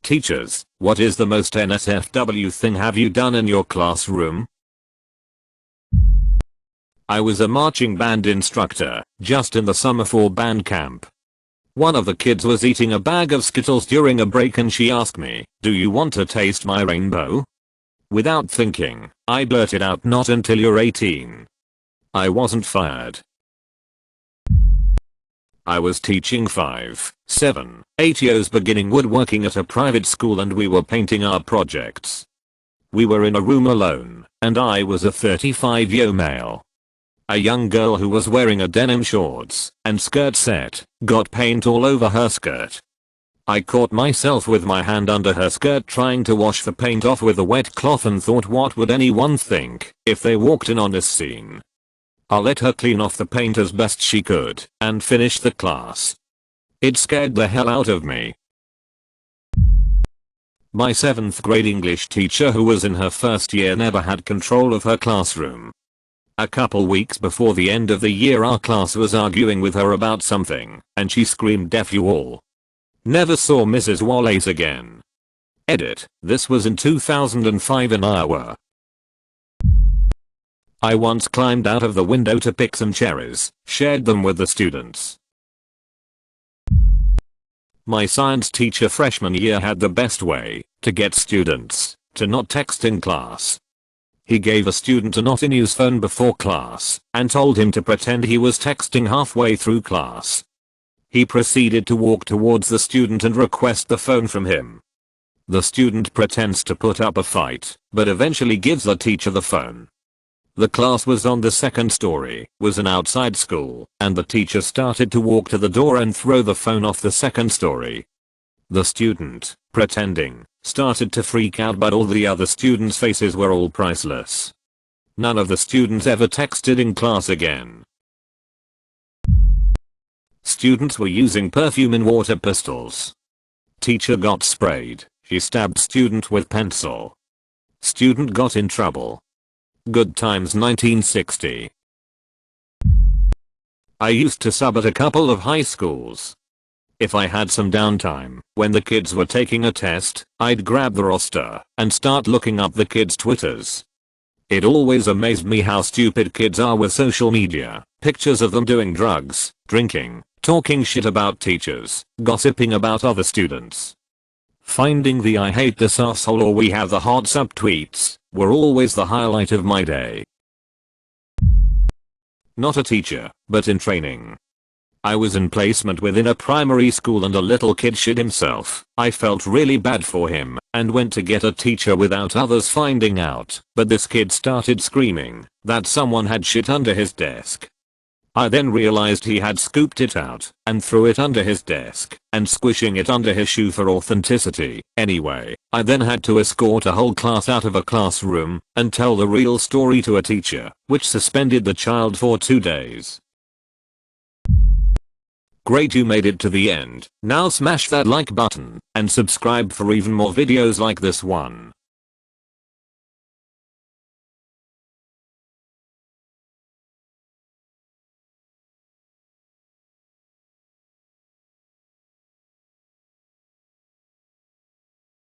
Teachers, what is the most NSFW thing have you done in your classroom? I was a marching band instructor, just in the summer for band camp. One of the kids was eating a bag of Skittles during a break and she asked me, "Do you want to taste my rainbow?" Without thinking, I blurted out, "Not until you're 18. I wasn't fired. I was teaching 5, 7, 8 years beginning woodworking at a private school and we were painting our projects. We were in a room alone, and I was a 35-year male. A young girl who was wearing a denim shorts and skirt set got paint all over her skirt. I caught myself with my hand under her skirt trying to wash the paint off with a wet cloth and thought, what would anyone think if they walked in on this scene? I let her clean off the paint as best she could and finish the class. It scared the hell out of me. My 7th grade English teacher, who was in her first year, never had control of her classroom. A couple weeks before the end of the year, our class was arguing with her about something and she screamed, "F you all." Never saw Mrs. Wallace again. Edit. This was in 2005 in Iowa. I once climbed out of the window to pick some cherries, shared them with the students. My science teacher freshman year had the best way to get students to not text in class. He gave a student a not-in-use phone before class and told him to pretend he was texting halfway through class. He proceeded to walk towards the student and request the phone from him. The student pretends to put up a fight, but eventually gives the teacher the phone. The class was on the 2nd story, was an outside school, and the teacher started to walk to the door and throw the phone off the 2nd story. The student, pretending, started to freak out, but all the other students' faces were all priceless. None of the students ever texted in class again. Students were using perfume in water pistols. Teacher got sprayed. She stabbed student with pencil. Student got in trouble. Good times 1960. I used to sub at a couple of high schools. If I had some downtime when the kids were taking a test, I'd grab the roster and start looking up the kids' Twitters. It always amazed me how stupid kids are with social media. Pictures of them doing drugs, drinking, talking shit about teachers, gossiping about other students. Finding the "I hate this asshole" or "we have the hot sub" tweets were always the highlight of my day. Not a teacher, but in training. I was in placement within a primary school and a little kid shit himself. I felt really bad for him and went to get a teacher without others finding out, but this kid started screaming that someone had shit under his desk. I then realized he had scooped it out and threw it under his desk and squishing it under his shoe for authenticity. Anyway, I then had to escort a whole class out of a classroom and tell the real story to a teacher, which suspended the child for 2 days. Great, you made it to the end. Now smash that like button and subscribe for even more videos like this one.